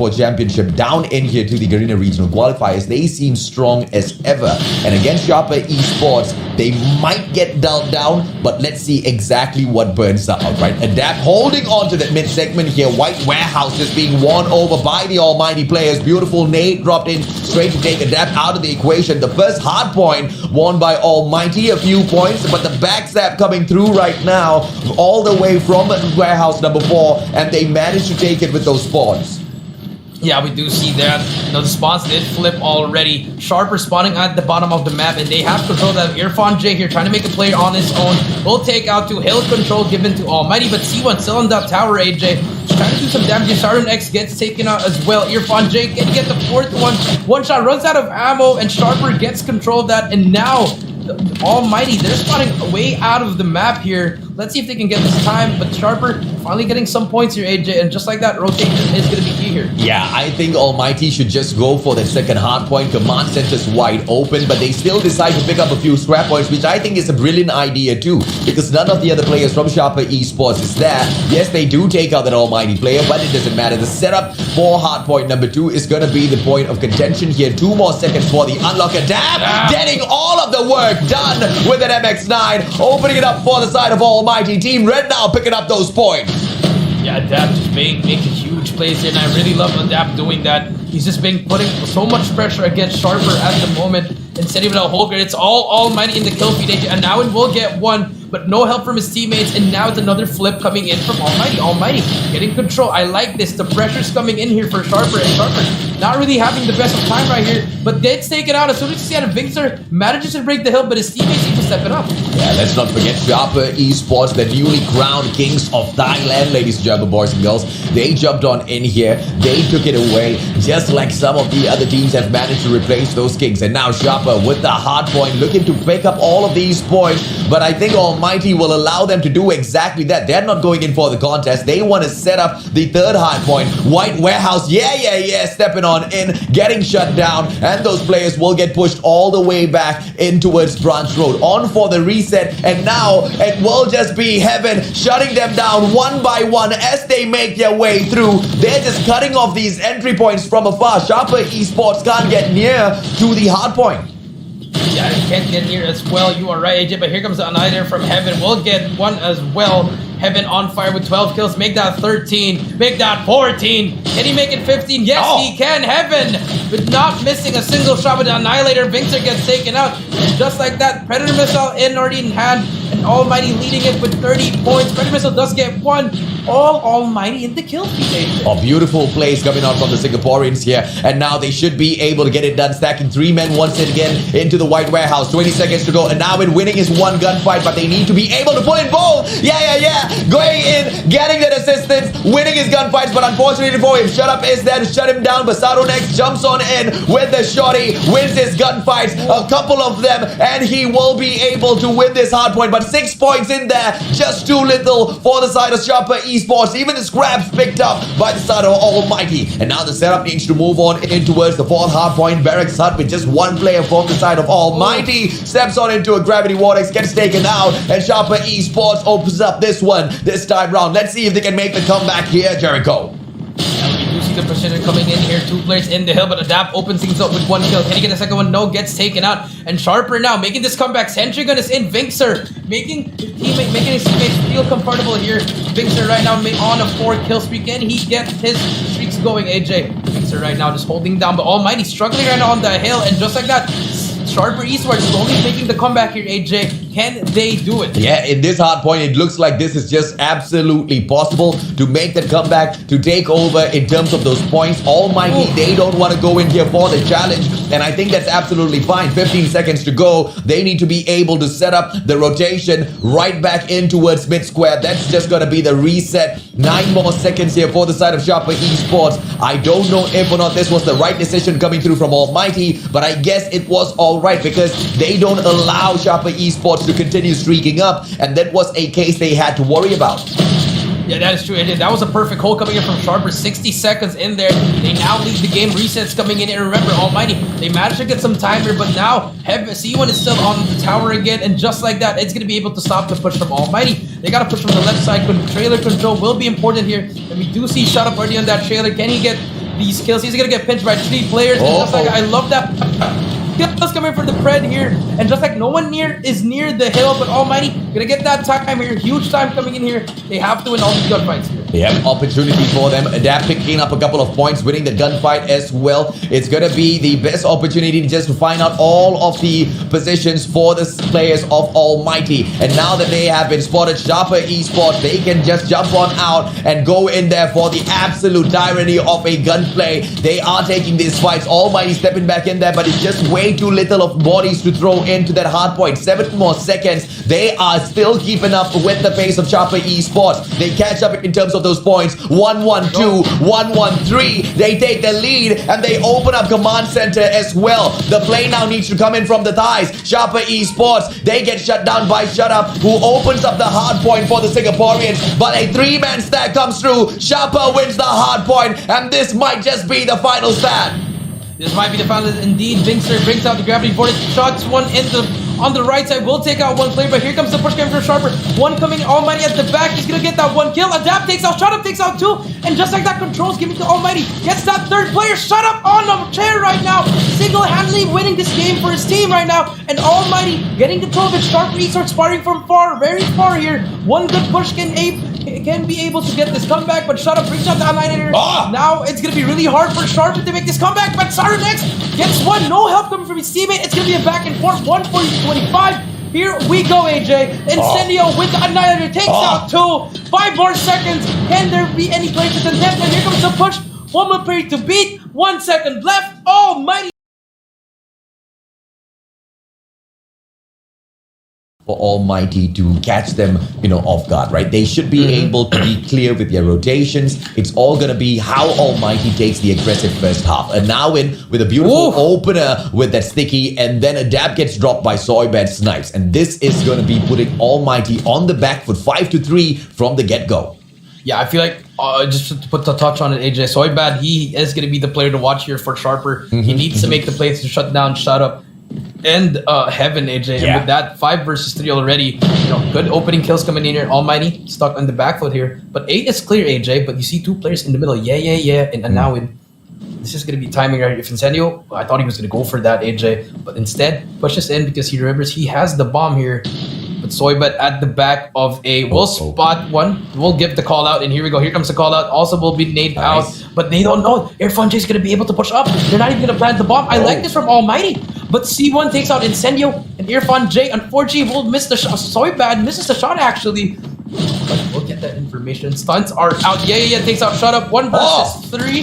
for championship down in here to the Garena regional qualifiers. They seem strong as ever. And against Sharper Esports, they might get dealt down, but let's see exactly what burns out, right? Adapt holding on to that mid segment here. White Warehouse just being won over by the almighty players. Beautiful nade dropped in straight to take Adapt out of the equation. The first hard point won by Almighty, a few points, but the backstab coming through right now all the way from Warehouse number 4, and they managed to take it with those spawns. Yeah, we do see that. The spawns did flip already. Sharper spawning at the bottom of the map, and they have control of that. Irfan J here trying to make a play on his own. Will take out to Hill control given to Almighty, but C1 still on that tower, AJ. Just trying to do some damage. Saturn X gets taken out as well. Irfan J can get the 4th one. One shot runs out of ammo, and Sharper gets control of that, and now Almighty, they're spawning way out of the map here. Let's see if they can get this time, but Sharper finally getting some points here, AJ, and just like that, rotation is going to be key here. Yeah, I think Almighty should just go for the second hard point. Command center's wide open, but they still decide to pick up a few scrap points, which I think is a brilliant idea too, because none of the other players from Sharper Esports is there. Yes, they do take out that Almighty player, but it doesn't matter. The setup for hard point number 2 is going to be the point of contention here. 2 more seconds for the unlock. Adapt, getting all of the work done with an MX-9, opening it up for the side of Almighty. Team Red now picking up those points. Yeah, Adapt just making huge plays here, and I really love Adapt doing that. He's just been putting so much pressure against Sharper at the moment. Instead of a Holger, it's all Almighty in the kill feed, and now it will get one, but no help from his teammates, and now it's another flip coming in from Almighty. Almighty getting control. I like this. The pressure's coming in here for Sharper, and Sharper not really having the best of time right here, but Dead's taken out. As soon as you see out Vixer manages to break the hill, but his teammates need to step it up. Yeah, let's not forget Sharper Esports, the newly crowned kings of Thailand, ladies and gentlemen, boys and girls. They jumped on in here. They took it away, just like some of the other teams have managed to replace those kings. And now Sharper with the hard point looking to pick up all of these points, but I think Almighty will allow them to do exactly that. They're not going in for the contest. They want to set up the third hard point. White Warehouse, yeah, stepping on in, getting shut down, and those players will get pushed all the way back in towards Branch Road. On for the reset, and now it will just be Heaven shutting them down one by one as they make their way through. They're just cutting off these entry points from afar. Sharper Esports can't get near to the hard point. Yeah, you can't get near as well. You are right, AJ, but here comes the Annihilator from Heaven. We'll get one as well. Heaven on fire with 12 kills. Make that 13. Make that 14. Can he make it 15? Yes, he can. Heaven, but not missing a single shot with the Annihilator. Vixer gets taken out. And just like that, Predator Missile already in hand. And Almighty leading it with 30 points. Predator Missile does get one. Almighty in the kill feed. A beautiful plays coming out from the Singaporeans here. And now they should be able to get it done. Stacking 3 men once again into the White Warehouse. 20 seconds to go. And now in winning is one gunfight, but they need to be able to pull in both. Yeah. Going in, getting that assistance, winning his gunfights, but unfortunately for him, Shut Up is there to shut him down. Basaro next jumps on in with the shorty, wins his gunfights, a couple of them, and he will be able to win this hard point. But 6 points in there, just too little for the side of Sharper Esports. Even the scraps picked up by the side of Almighty. And now the setup needs to move on in towards the 4th hard point. Barracks Hut with just 1 player from the side of Almighty. Steps on into a gravity vortex, gets taken out, and Sharper Esports opens up this one this time round. Let's see if they can make the comeback here, Jericho. We do see the precision coming in here. 2 players in the hill, but Adapt opens things up with 1 kill. Can he get the second one? No, gets taken out. And Sharper now making this comeback. Sentry gun is in. Vixer making his teammates feel comfortable here. Vixer right now on a 4 kill streak. Can he get his streaks going, AJ? Vixer right now just holding down, but Almighty struggling right now on the hill, and just like that, Sharper Esports slowly making the comeback here, AJ. Can they do it? Yeah, in this hard point, it looks like this is just absolutely possible to make that comeback, to take over in terms of those points. Almighty, they don't want to go in here for the challenge, and I think that's absolutely fine. 15 seconds to go. They need to be able to set up the rotation right back in towards mid square. That's just going to be the reset. 9 more seconds here for the side of Sharper Esports. I don't know if or not this was the right decision coming through from Almighty, but I guess it was alright because they don't allow Sharper Esports to continue streaking up, and that was a case they had to worry about. Yeah, that is true. That was a perfect hole coming in from Sharper. 60 seconds in there. They now lead the game. Resets coming in. And remember, Almighty, they managed to get some time here, but now C1 is still on the tower again. And just like that, it's going to be able to stop the push from Almighty. They got to push from the left side. Trailer control will be important here. And we do see Shut Up already on that trailer. Can he get these kills. He's gonna get pinched by 3 players. And just like I love that. Kills coming from the Pred here, and just like no one is near the hill, but Almighty gonna get that time here. Huge time coming in here. They have to win all these gunfights here. They have opportunity for them. Adapt picking up a couple of points, winning the gunfight as well. It's gonna be the best opportunity just to find out all of the positions for the players of Almighty. And now that they have been spotted, Sharper Esports, they can just jump on out and go in there for the absolute tyranny of a gunplay. They are taking these fights. Almighty stepping back in there, but it's just way too little of bodies to throw into that hard point. 7 more seconds. They are still keeping up with the pace of Sharper Esports. They catch up in terms of those points. 1-1-2, 1-1-3. They take the lead and they open up command center as well. The play now needs to come in from the thighs. Sharper Esports, they get shut down by Shutup, who opens up the hard point for the Singaporeans. But a 3-man stack comes through. Sharper wins the hard point, and this might just be the final stat. This might be the final indeed. Bingster brings out the gravity vortex. Shots one on the right side. Will take out 1 player, but here comes the push coming from Sharper. 1 coming Almighty at the back. He's gonna get that 1 kill. Adapt takes out, Shutup takes out 2. And just like that, Control's giving to Almighty. Gets that 3rd player. Shutup on the chair right now. Single-handedly winning this game for his team right now. And Almighty getting control of it. Sharper Esports sparring from far, very far here. 1 good push can be able to get this comeback, but Shutup brings out the Annihilator. Now it's gonna be really hard for Sharper to make this comeback, but Sarunex gets 1. No help coming from his teammate. It's gonna be a back and forth. 1-40-25. Here we go, AJ. Incendio with the Annihilator takes out 2. 5 more seconds. Can there be any places in depth? And here comes the push. 1 more period to beat. 1 second left. Almighty. For Almighty to catch them, off guard, right? They should be able to be clear with their rotations. It's all gonna be how Almighty takes the aggressive first half. And now in with a beautiful opener with that sticky, and then Adapt gets dropped by Soybad Snipes. And this is gonna be putting Almighty on the back foot, 5-3 from the get-go. Yeah, I feel like just to put the touch on it, AJ, Soybad, he is gonna be the player to watch here for Sharper. He needs to make the plays to shut down Shutup and Heaven, AJ. And with that 5 versus 3 already, good opening kills coming in here. Almighty stuck on the back foot here, but 8 is clear, AJ. But you see 2 players in the middle, and now this is gonna be timing right. If Incendio, I thought he was gonna go for that, AJ, but instead pushes in because he remembers he has the bomb here. But Soybet at the back of a will spot 1. We'll give the call out, and here we go. Here comes the call out. Also will be nade out, but they don't know. Irfan J is gonna be able to push up. They're not even gonna plant the bomb. I like this from Almighty. But C1 takes out Incendio, and Irfan J unfortunately will miss the shot. Soybad misses the shot actually. But we'll get that information. Stunts are out. Takes out Shutup. 1 versus 3.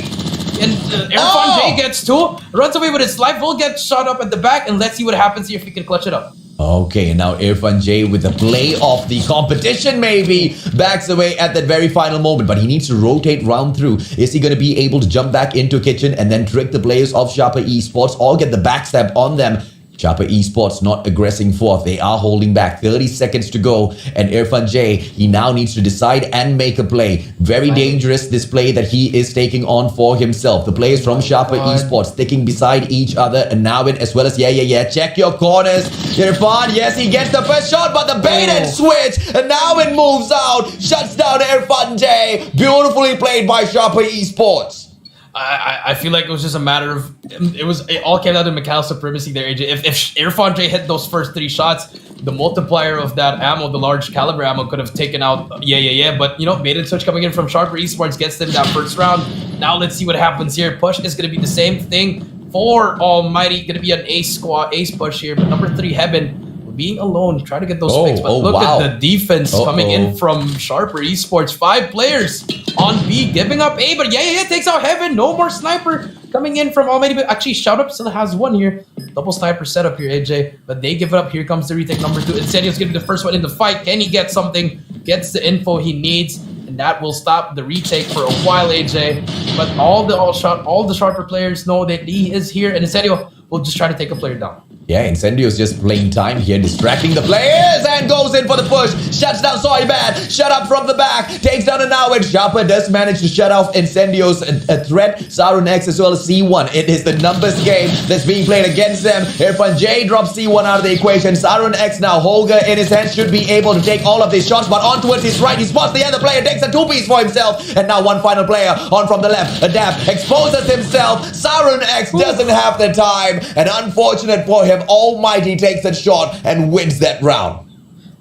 And Irfan J gets 2. Runs away with his life. We'll get shot up at the back, and let's see what happens here if we can clutch it up. Okay, and now Irfan J with the play of the competition maybe backs away at that very final moment, but he needs to rotate round through. Is he going to be able to jump back into kitchen and then trick the players of Sharper Esports or get the backstab on them? Sharper Esports not aggressing forth. They are holding back. 30 seconds to go. And Irfan J, he now needs to decide and make a play. Very dangerous, this play that he is taking on for himself. The players from Sharper Esports sticking beside each other. And now it as well as, check your corners. Irfan, yes, he gets the first shot, but the bait and switch. And now it moves out. Shuts down Irfan J. Beautifully played by Sharper Esports. I feel like it was just a matter of it all came down to mechanical supremacy there, AJ. If Irfan J hit those first 3 shots, the multiplier of that ammo, the large caliber ammo, could have taken out but bait and switch coming in from Sharper Esports gets them that first round. Now let's see what happens here. Push is gonna be the same thing for Almighty. Gonna be an ace push here, but number 3 Heaven being alone, try to get those picks, but look at the defense coming in from Sharper Esports. 5 players on B, giving up A, but takes out Heaven. No more sniper coming in from Almighty, but actually Shutup still has 1 here. Double sniper setup here, AJ, but they give it up. Here comes the retake number 2. Incendio's gonna be the first one in the fight. Can he get something? Gets the info he needs, and that will stop the retake for a while, AJ. But all the Sharper players know that he is here, and Incendio will just try to take a player down. Yeah, Incendio's just playing time here, distracting the players, and goes in for the push. Shuts down Soybad. Shut up from the back. Takes down an Now, and Sharper does manage to shut off Incendio's threat. Sarun X as well as C1. It is the numbers game that's being played against them. Irfan J drops C1 out of the equation. Sarun X now, Holger in his hands, should be able to take all of these shots, but on towards his right, he spots the other player, takes a 2-piece for himself, and now one final player on from the left. Adapt exposes himself. Sarun X doesn't have the time, and unfortunate for him, Almighty takes that shot and wins that round.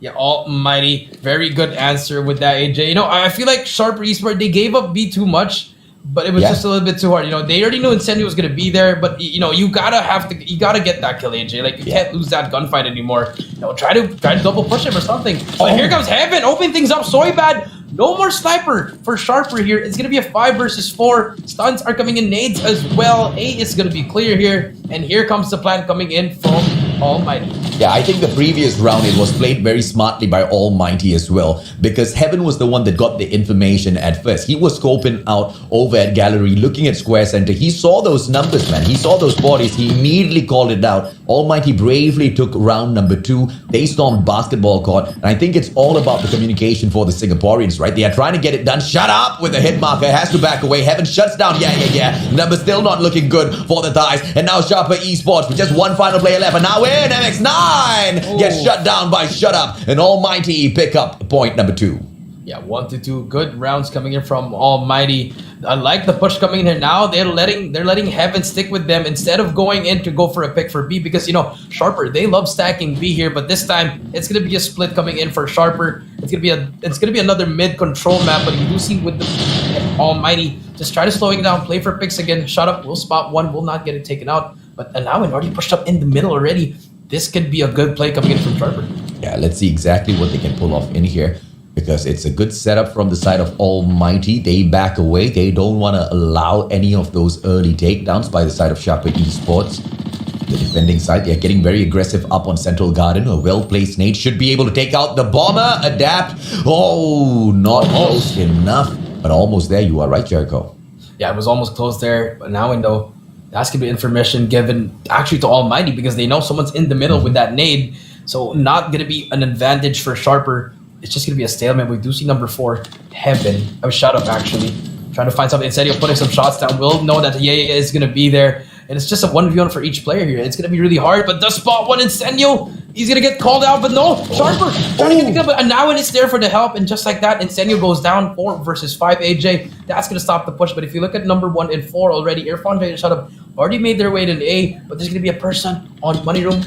Yeah, Almighty. Very good answer with that, AJ. You know, I feel like Sharper Esports, they gave up B too much, but it was just a little bit too hard. You know, they already knew Incendio was gonna be there, but you know, you gotta get that kill, AJ. Like, you can't lose that gunfight anymore. You know, try to double push him or something. But here comes Heaven, opening things up. Soybad, no more sniper for Sharper here. It's gonna be a 5 versus 4. Stuns are coming in, nades as well. A is gonna be clear here, and here comes the plan coming in from Almighty. Yeah, I think the previous round it was played very smartly by Almighty as well, because Heaven was the one that got the information at first. He was scoping out over at Gallery, looking at Square Center. He saw those numbers, man. He saw those bodies. He immediately called it out. Almighty bravely took round number 2. They stormed basketball court, and I think it's all about the communication for the Singaporeans, right? They are trying to get it done. Shut up with the hit marker. Has to back away. Heaven shuts down. Yeah. Number still not looking good for the thighs. And now Sharper Esports with just one final player left. And now in MX9 gets shut down by Shut Up. And Almighty pick up point number 2. Yeah, 1 to 2 good rounds coming in from Almighty. I like the push coming in here now. They're letting Heaven stick with them instead of going in to go for a pick for B, because you know Sharper, they love stacking B here, but this time it's gonna be a split coming in for Sharper. It's gonna be another mid control map, but you do see with the Almighty just try to slowing down, play for picks again. Shut Up will spot one, will not get it taken out, but Anawin already pushed up in the middle already. This could be a good play coming in from Sharper. Yeah, let's see exactly what they can pull off in here, because it's a good setup from the side of Almighty. They back away. They don't want to allow any of those early takedowns by the side of Sharper Esports. The defending side, they're getting very aggressive up on Central Garden. A well-placed nade should be able to take out the bomber. Adapt. Oh, not close enough, but almost there. You are right, Jericho. Yeah, it was almost close there, but now we know that's going to be information given actually to Almighty, because they know someone's in the middle with that nade. So not going to be an advantage for Sharper. It's just going to be a stalemate. We do see number 4, Heaven. I was Shut Up actually. Trying to find something. Instead of putting some shots down, we'll know that Yaya is going to be there. And it's just a 1v1 for each player here. It's going to be really hard, but the spot one Incendio, he's going to get called out, but no, Sharper trying to get the kill, and now it's there for the help, and just like that, Incendio goes down 4 versus 5, AJ. That's going to stop the push, but if you look at number 1 and 4 already, Irfan J and Shut Up already made their way to an A, but there's going to be a person on Money Room.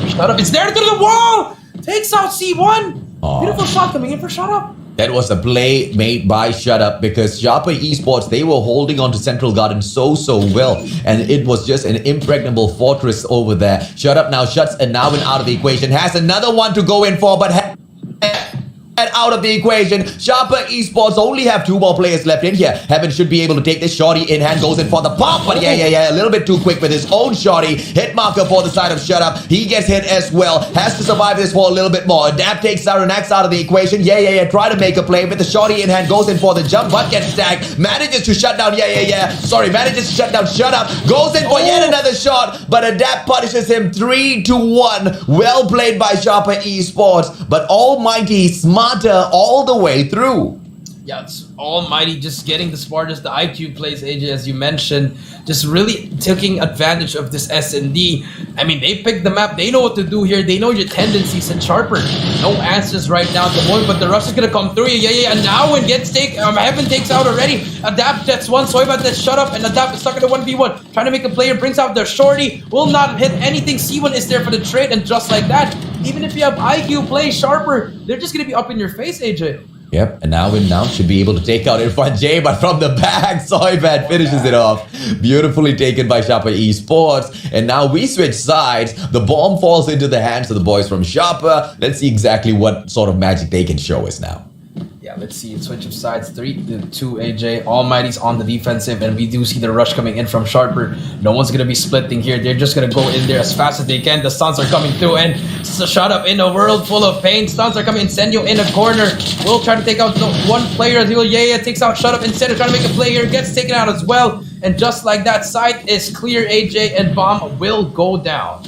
Shut Up, it's there through the wall! Takes out C1! Beautiful shot coming in for Shut Up. That was a play made by Shut Up, because Sharper Esports, they were holding on to Central Garden so well, and it was just an impregnable fortress over there. Shut Up now shuts Anawin out of the equation, has another one to go in for, but and out of the equation. Sharper Esports only have 2 more players left in here. Heaven should be able to take this shorty in hand, goes in for the pop, but yeah, a little bit too quick with his own shorty. Hit marker for the side of Shut Up. He gets hit as well. Has to survive this for a little bit more. Adapt takes Sarunax out of the equation. Yeah, try to make a play with the shorty in hand, goes in for the jump, but gets stacked. Manages to shut down, manages to shut down Shut Up. Goes in for yet another shot, but Adapt punishes him 3-1. Well played by Sharper Esports, but Almighty smarter all the way through. Yeah, it's Almighty just getting the smartest, the IQ plays, AJ, as you mentioned, just really taking advantage of this S&D. I mean, they picked the map. They know what to do here. They know your tendencies, and Sharper, no answers right now at the moment, but the rush is going to come through. Yeah, and now when Heaven takes out already. Adapt gets one, Soybad that's Shut Up, and Adapt is stuck in the 1v1. Trying to make a player, brings out their shorty, will not hit anything. C1 is there for the trade, and just like that, even if you have IQ play, Sharper, they're just going to be up in your face, AJ. Yep, and now should be able to take out Irfan J, but from the back, Soybad finishes it off. Beautifully taken by Sharper Esports. And now we switch sides. The bomb falls into the hands of the boys from Sharper. Let's see exactly what sort of magic they can show us now. Yeah, let's see. Switch of sides, 3-2, AJ. Almighty's on the defensive, and we do see the rush coming in from Sharper. No one's going to be splitting here. They're just going to go in there as fast as they can. The stuns are coming through, and Shut Up in a world full of pain. Stuns are coming. Incendio in a corner. Will try to take out one player. Yeah, takes out Shut Up. Incendio trying to make a play here. Gets taken out as well. And just like that, side is clear, AJ, and bomb will go down.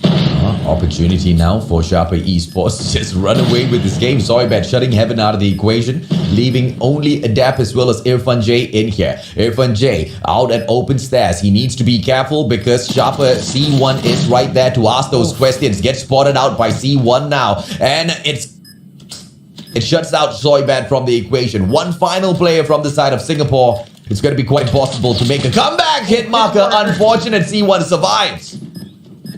Opportunity now for Sharper Esports to just run away with this game. Soybet shutting Heaven out of the equation, leaving only Adapt as well as Irfan J in here. Irfan J out at open stairs. He needs to be careful because Sharper C1 is right there to ask those questions. Gets spotted out by C1 now, and it shuts out Soybet from the equation. One final player from the side of Singapore. It's going to be quite possible to make a comeback. Hit marker. Unfortunate C1 survives.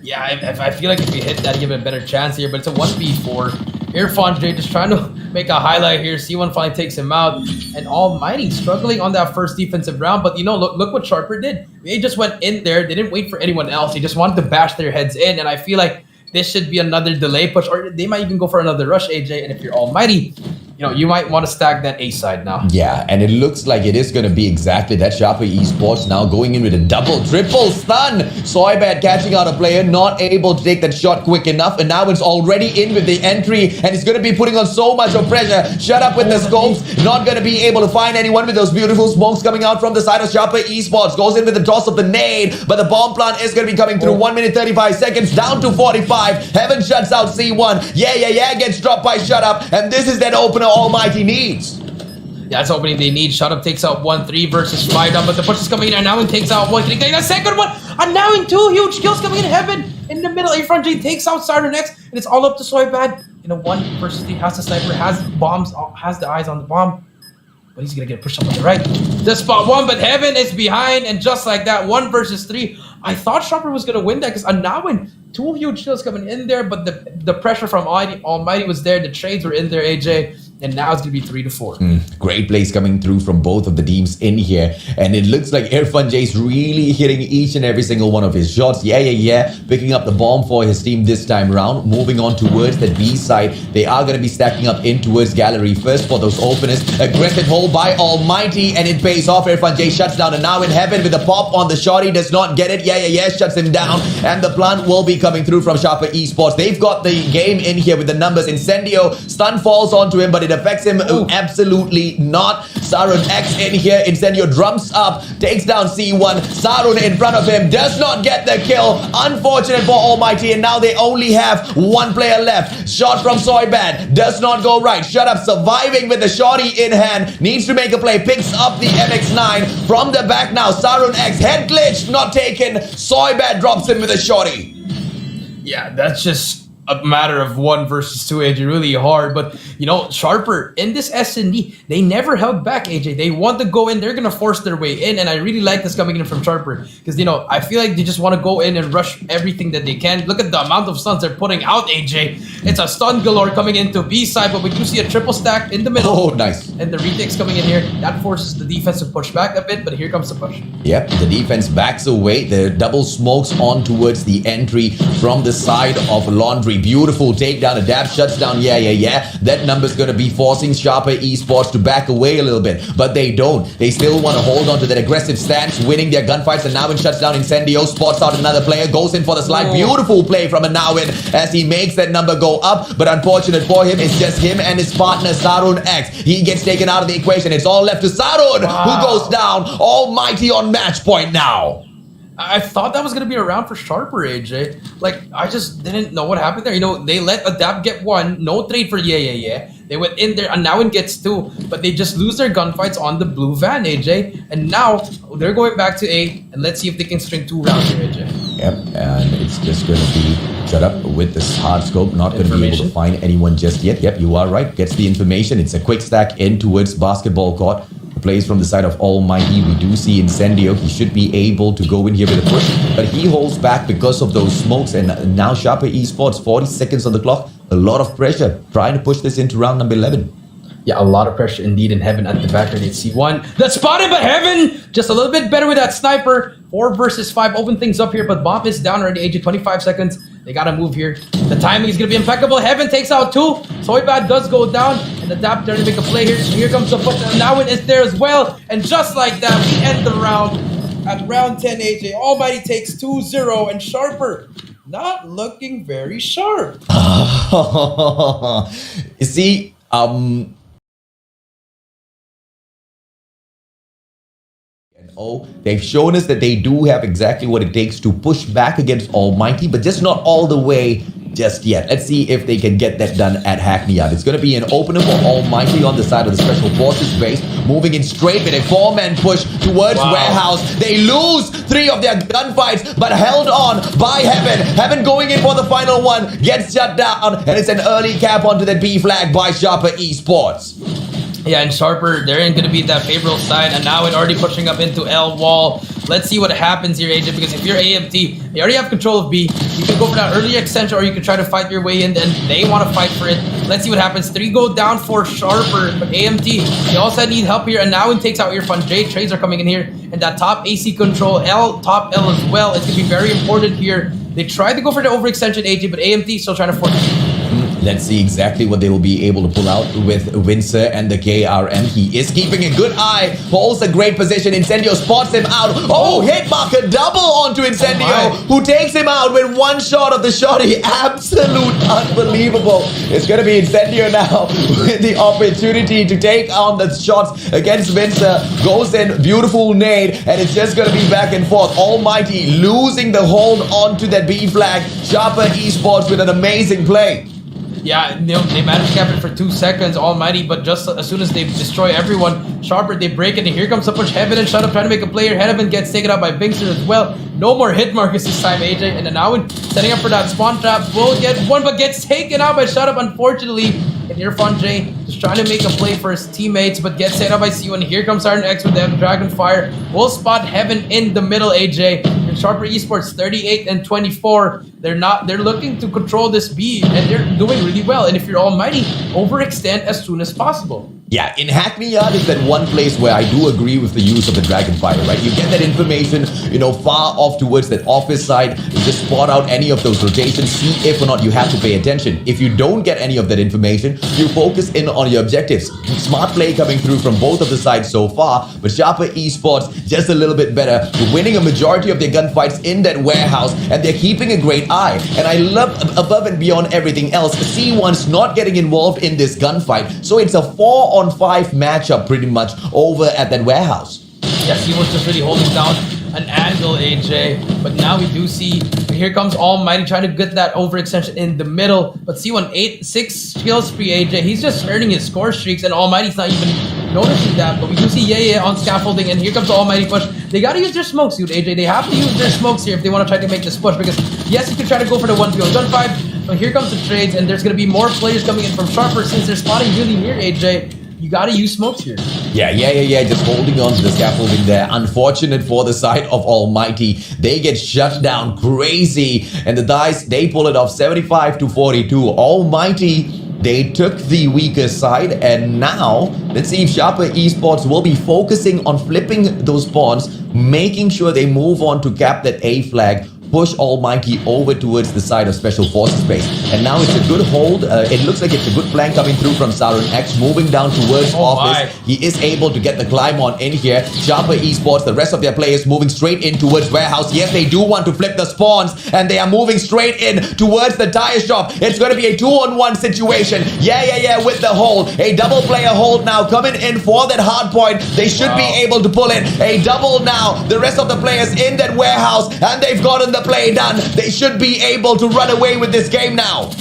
Yeah, I feel like if we hit that, give it a better chance here, but it's a 1v4. Irfan J just trying to make a highlight here. C1 finally takes him out, and Almighty struggling on that first defensive round. But you know, look what Sharper did. They just went in there. They didn't wait for anyone else. They just wanted to bash their heads in, and I feel like this should be another delay push, or they might even go for another rush, AJ. And if you're Almighty, you know, you might want to stack that A side now. Yeah, and it looks like it is going to be exactly that. Sharper Esports now going in with a double, triple stun. Soybet catching out a player, not able to take that shot quick enough, and now it's already in with the entry, and it's going to be putting on so much of pressure. Shut up with the scopes, not going to be able to find anyone with those beautiful smokes coming out from the side of Sharper Esports. Goes in with the toss of the nade, but the bomb plant is going to be coming through. 1 minute 35 seconds, down to 45. Heaven shuts out C1. Yeah, gets dropped by Shut Up, and this is that opener Almighty needs. Yeah, it's opening they need. Shut Up takes out 1-3 versus 5 down, but the push is coming in, and now he takes out 1. Can he take a second one? And now in 2 huge kills coming in. Heaven in the middle. Irfan J takes out Siren X, and it's all up to Soybad. In a 1 versus 3, has the sniper, has bombs, has the eyes on the bomb. But he's gonna get pushed up on the right. The spot 1, but Heaven is behind, and just like that, 1 versus 3. I thought Sharper was gonna win that because now when 2 huge kills coming in there, but the pressure from Almighty was there. The trades were in there, AJ. And now it's going to be 3-4. Great plays coming through from both of the teams in here. And it looks like Irfan J's really hitting each and every single one of his shots. Yeah. Picking up the bomb for his team this time around. Moving on towards the B side. They are going to be stacking up in towards Gallery first for those openers. Aggressive hold by Almighty, and it pays off. Irfan J shuts down, and now in Heaven with the pop on the shot. He does not get it. Yeah. Shuts him down. And the plant will be coming through from Sharper Esports. They've got the game in here with the numbers. Incendio, stun falls onto him, but it affects him absolutely not. Sarun X in here. Incendio drums up, takes down C1. Sarun in front of him, does not get the kill. Unfortunate for Almighty, and now they only have 1 player left. Shot from Soybad does not go right. Shut Up surviving with the shorty in hand. Needs to make a play. Picks up the MX9 from the back now. Sarun X head glitch, not taken. Soybad drops him with a shorty. Yeah, that's just a matter of 1 versus 2, AJ. Really hard, but you know, Sharper in this S&D, they never held back, AJ. They want to go in. They're gonna force their way in, and I really like this coming in from Sharper because you know I feel like they just want to go in and rush everything that they can. Look at the amount of stuns they're putting out, AJ. It's a stun galore coming into B side, but we do see a triple stack in the middle. Oh, nice. And the retakes coming in here. That forces the defense to push back a bit, but here comes the push. Yep, the defense backs away. The double smokes on towards the entry from the side of Laundry. Beautiful takedown. Adapt shuts down. Yeah. That number's going to be forcing Sharper Esports to back away a little bit, but they don't. They still want to hold on to that aggressive stance, winning their gunfights, and now it shuts down Incendio, spots out another player, goes in for the slide. Beautiful play from Anawin as he makes that number go up, but unfortunate for him, it's just him and his partner Sarun X. He gets taken out of the equation. It's all left to Sarun, who goes down. Almighty on match point now. I thought that was going to be a round for Sharper, AJ. Like, I just didn't know what happened there. You know, they let Adapt get 1. No trade for yeah. They went in there, and now it gets 2. But they just lose their gunfights on the blue van, AJ. And now they're going back to A. And let's see if they can string 2 rounds here, AJ. Yep, and it's just going to be Shut Up with this hard scope. Not going to be able to find anyone just yet. Yep, you are right. Gets the information. It's a quick stack in towards basketball court. Plays from the side of Almighty. We do see Incendio. He should be able to go in here with a push, but he holds back because of those smokes. And now Sharper Esports, 40 seconds on the clock. A lot of pressure trying to push this into round number 11. Yeah, a lot of pressure indeed in Heaven at the back. They see 1. That's spotted, but Heaven just a little bit better with that sniper. 4 versus 5. Open things up here, but bomb is down already. AJ 25 seconds. They gotta move here. The timing is gonna be impeccable. Heaven takes out 2. Soybad does go down, and Adapt there to make a play here. So here comes the push, and now it is there as well. And just like that, we end the round at round 10. AJ Almighty takes 2-0, and Sharper not looking very sharp. You see, they've shown us that they do have exactly what it takes to push back against Almighty, but just not all the way just yet. Let's see if they can get that done at Hackney Yard. It's going to be an opener for Almighty on the side of the Special Forces base, moving in straight with a 4-man push towards Warehouse. They lose 3 of their gunfights, but held on by Heaven. Heaven going in for the final one, gets shut down, and it's an early cap onto that B flag by Sharper Esports. Yeah, and Sharper, they're going to be that favorable side, and now it's already pushing up into L wall. Let's see what happens here, AJ, because if you're AMT, you already have control of B. You can go for that early extension, or you can try to fight your way in, and they want to fight for it. Let's see what happens. 3 go down for Sharper, but AMT, they also need help here, and now it takes out Irfan J. Trades are coming in here, and that top AC control, top L as well. It's going to be very important here. They tried to go for the overextension, AJ, but AMT still trying to force it. Let's see exactly what they will be able to pull out with Windsor and the KRM. He is keeping a good eye, holds a great position. Incendio spots him out. Oh, hit marker double onto Incendio, who takes him out with 1 shot of the shotty. Absolute unbelievable. It's going to be Incendio now with the opportunity to take on the shots against Windsor. Goes in, beautiful nade, and it's just going to be back and forth. Almighty losing the hold onto that B flag. Sharper Esports with an amazing play. Yeah, they managed to cap it for 2 seconds, Almighty, but just as soon as they destroy everyone, Sharper, they break it, and here comes the push. Heaven and Shut Up trying to make a player. Heaven gets taken out by Binkster as well. No more hit markers this time, AJ, and then now setting up for that spawn trap. Will get one, but gets taken out by Shut Up, unfortunately. And Irfan J just trying to make a play for his teammates, but gets taken out by C1. Here comes Sergeant X with them, Dragonfire. Will spot Heaven in the middle, AJ. And Sharper Esports 38 and 24. They're looking to control this B, and they're doing really well. And if you're Almighty, overextend as soon as possible. Yeah, in Hackney Yard is that one place where I do agree with the use of the Dragonfire, right? You get that information, far off towards that office side. Just spot out any of those rotations, see if or not you have to pay attention. If you don't get any of that information, you focus in on your objectives. Smart play coming through from both of the sides so far, but Sharper Esports just a little bit better, winning a majority of their gunfights in that warehouse, and they're keeping a great eye. And I love, above and beyond everything else, C1's not getting involved in this gunfight, so it's a 4-on-5 matchup pretty much over at that warehouse. Yes, he was just really holding down an angle, AJ. But now we do see, here comes Almighty trying to get that overextension in the middle. But C1 6 kills free, AJ. He's just earning his score streaks, and Almighty's not even noticing that. But we do see Yeah on scaffolding, and here comes the Almighty push. They gotta use their smokes, dude, AJ. They have to use their smokes here if they want to try to make this push, because yes, you can try to go for the 1v1 gunfight, but here comes the trades, and there's gonna be more players coming in from Sharper since they're spotting really near, AJ. You gotta use smokes here. Yeah, just holding on to the scaffolding there. Unfortunate for the side of Almighty. They get shut down crazy, and the dice, they pull it off 75 to 42. Almighty, they took the weaker side, and now let's see if Sharper Esports will be focusing on flipping those pawns, making sure they move on to cap that A flag, push Almighty over towards the side of Special Forces base. And now it's a good hold. It looks like it's a good flank coming through from Sauron X, moving down towards office. He is able to get the climb on in here. Sharper Esports, the rest of their players moving straight in towards warehouse. Yes, they do want to flip the spawns, and they are moving straight in towards the tire shop. It's going to be a 2-on-1 situation. Yeah, with the hold. A double player hold now coming in for that hard point. They should be able to pull it. A double now. The rest of the players in that warehouse, and they've gotten the play done. They should be able to run away with this game now.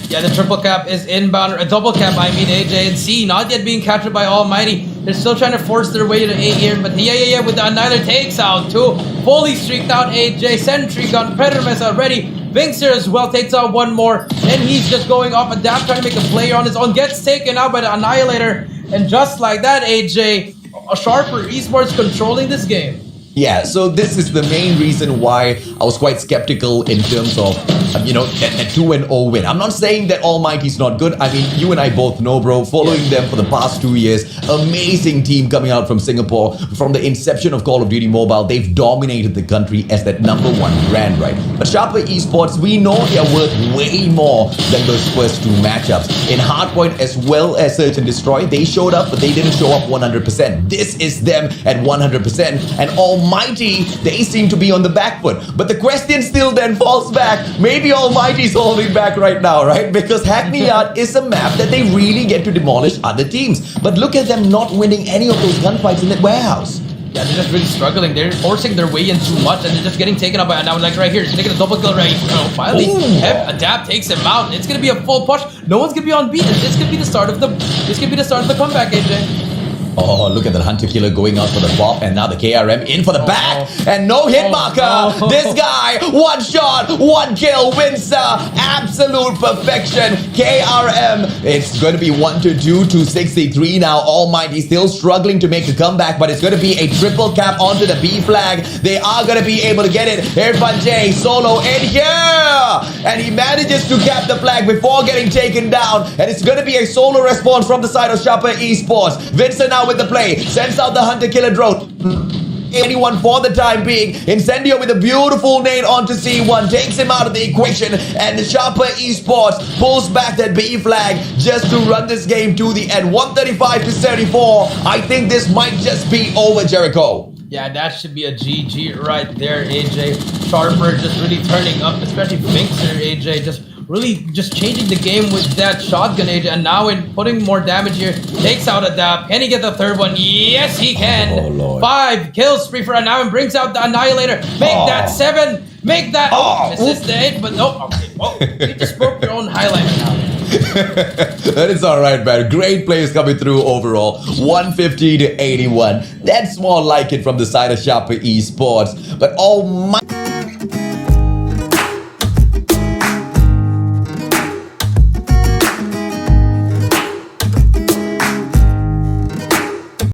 Yeah, the triple cap is inbound, or a double cap, I mean, AJ and C, not yet being captured by Almighty. They're still trying to force their way to A here, but yeah, with the Annihilator takes out 2. Fully streaked out AJ, Sentry gun, Predator Mess already. Binkster as well takes out 1 more, and he's just going off and down, trying to make a player on his own, gets taken out by the Annihilator, and just like that, AJ, a Sharper Esports controlling this game. Yeah, so this is the main reason why I was quite skeptical in terms of, a 2-0 win. I'm not saying that Almighty's not good. I mean, you and I both know, bro, following them for the past 2 years, amazing team coming out from Singapore. From the inception of Call of Duty Mobile, they've dominated the country as that #1 brand, right? But Sharper Esports, we know they are worth way more than those first 2 matchups. In Hardpoint as well as Search and Destroy, they showed up, but they didn't show up 100%. This is them at 100%, and Almighty, they seem to be on the back foot. But the question still then falls back, maybe Almighty's holding back right now, right? Because Hackney Yard is a map that they really get to demolish other teams. But look at them not winning any of those gunfights in that warehouse. Yeah, they're just really struggling. They're forcing their way in too much, and they're just getting taken up by. Now, like right here, he's making a double kill right. Finally, Adapt takes him out. It's gonna be a full push. No one's gonna be on beat. This could be the start of the. This could be the start of the comeback, AJ. Oh, look at the Hunter Killer going out for the bop, and now the KRM in for the back, and no hit marker. No. This guy, one shot, one kill, wins absolute perfection. KRM, it's going to be 1-2 to 63 now. Almighty still struggling to make a comeback, but it's going to be a triple cap onto the B flag. They are going to be able to get it. Irfan J solo in here, and he manages to cap the flag before getting taken down, and it's going to be a solo response from the side of Sharper Esports. Vincent now with the play, sends out the Hunter Killer drone. Anyone for the time being. Incendio with a beautiful nade onto C1, takes him out of the equation, and the Sharper Esports pulls back that B flag just to run this game to the end. 135 to 74. I think this might just be over, Jericho. Yeah, that should be a GG right there, AJ. Sharper just really turning up, especially Finxer, AJ, just changing the game with that shotgun, AJ, and now in putting more damage here, takes out Adapt. Can he get the third one? Yes, he can. Oh, Lord. 5 kills spree for now and brings out the Annihilator. Make that 7. Make that. Misses the 8, but no. Okay. Oh, you just broke your own highlight now. That is all right, man. Great plays coming through overall. 150 to 81. That's more like it from the side of Sharper Esports. But oh my...